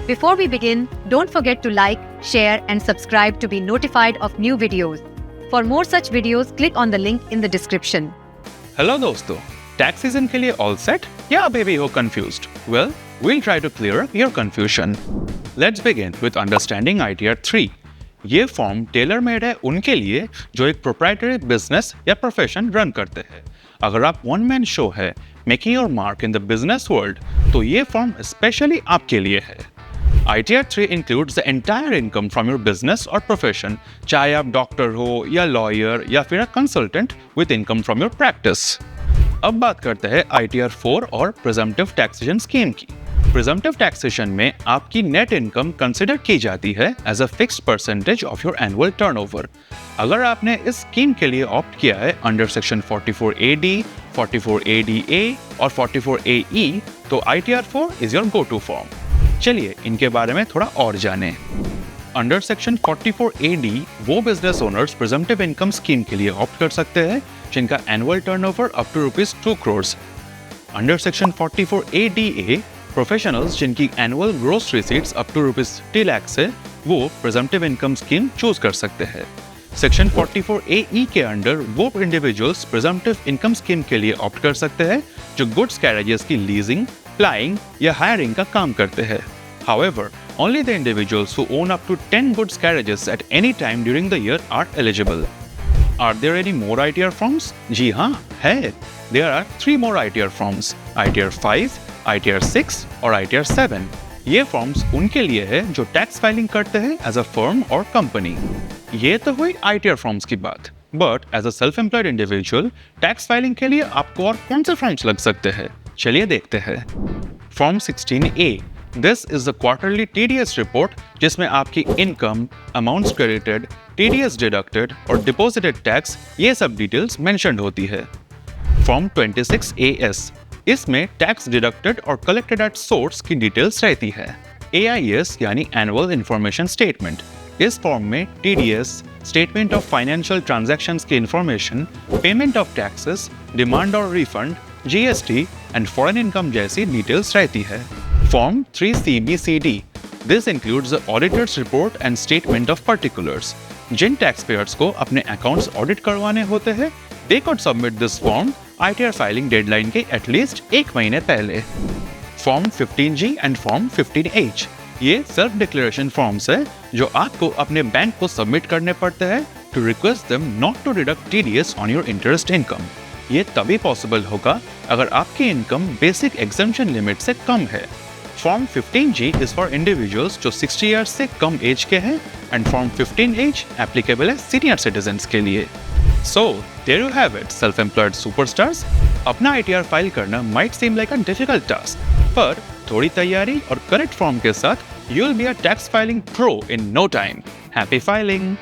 Before we begin, don't forget to like, share and subscribe to be notified of new videos. For more such videos, click on the link in the description. Hello दोस्तों, tax season के लिए all set या अभी भी हो confused? Well, we'll try to clear up your confusion. Let's begin with understanding ITR 3. ये form tailor made है उनके लिए जो एक प्रोप्राइटरी बिजनेस या प्रोफेशन रन करते हैं. अगर आप वन मैन शो है making your mark in the business world, तो ये फॉर्म स्पेशली आपके लिए है. ITR 3 includes the entire income from your business or profession, चाहे आप डॉक्टर हो या लॉयर या फिर consultant with income from your practice. अब बात करते हैं ITR 4 और प्रिजम्पटिव टैक्सेशन स्कीम की. प्रिजम्पटिव टैक्सेशन में आपकी नेट इनकम कंसिडर की जाती है as a fixed percentage of your annual turnover. अगर आपने इस स्कीम के लिए ऑप्ट किया है अंडर सेक्शन 44AD, 44ADA और 44AE, तो ITR 4 is your go to form. चलिए इनके बारे में थोड़ा और जानें. अंडर सेक्शन 44AD वो business owners presumptive income scheme के लिए ऑप्ट कर सकते हैं जिनका annual turnover up to ₹2 crore. Under section 44ADA professionals जिनकी annual gross receipts up to ₹3 lakh से वो प्रिजम्पटिव इनकम स्कीम चूज कर सकते हैं. सेक्शन 44AE के अंडर वो इंडिविजुअल्स प्रिजम्पटिव इनकम स्कीम के लिए ऑप्ट कर सकते हैं जो गुड्स कैरेजेस की लीजिंग, फ्लाइंग या हायरिंग का काम करते हैं. However, only the individuals who own up to 10 goods carriages at any time during the year are eligible. Are there any more ITR forms? जी हाँ, है. There are 3 more ITR forms: ITR 5, ITR 6 और ITR 7. ये forms उनके लिए है जो tax filing करते हैं एज अ फर्म और कंपनी. ये तो हुई ITR फॉर्म्स की बात. But as a self employed individual tax filing के लिए आपको और कौन से फॉर्म्स लग सकते हैं? चलिए देखते हैं. Form 16A. This is the quarterly TDS report जिसमें आपकी income, amounts credited, TDS deducted और डिपॉजिटेड टैक्स ये सब डिटेल्स मेंशन्ड होती है. Form 26AS. इसमें टैक्स डिडक्टेड और कलेक्टेड एट सोर्स की डिटेल्स रहती है. AIS यानी एनुअल इंफॉर्मेशन स्टेटमेंट. इस फॉर्म में TDS, statement of financial transactions की information, payment of taxes, demand और refund, GST and foreign income जैसी डिटेल्स रहती है. Form 3CBCD. This includes the auditor's report and statement of particulars. जिन tax payers को अपने अकाउंट्स ऑडिट करवाने होते हैं, they could submit this form ITR filing deadline के एटलीस्ट 1 महीने पहले. Form 15G and form 15H. ये सेल्फ डिक्लेरेशन फॉर्म्स है जो आपको अपने बैंक को सबमिट करने पड़ते हैं to request them not to deduct TDS on your interest income. ये तभी पॉसिबल होगा अगर आपकी इनकम बेसिक एग्जम्पशन लिमिट से कम है. Form 15G is for individuals जो 60 ईयर्स से कम एज के हैं एंड फॉर्म 15H एप्लीकेबल है सीनियर सिटीजन्स के लिए. So, there you have it, self-employed superstars. अपना ITR फाइल करना might seem like a difficult task, पर थोड़ी तैयारी और करेक्ट फॉर्म के साथ you'll be a tax filing pro in no time. Happy filing!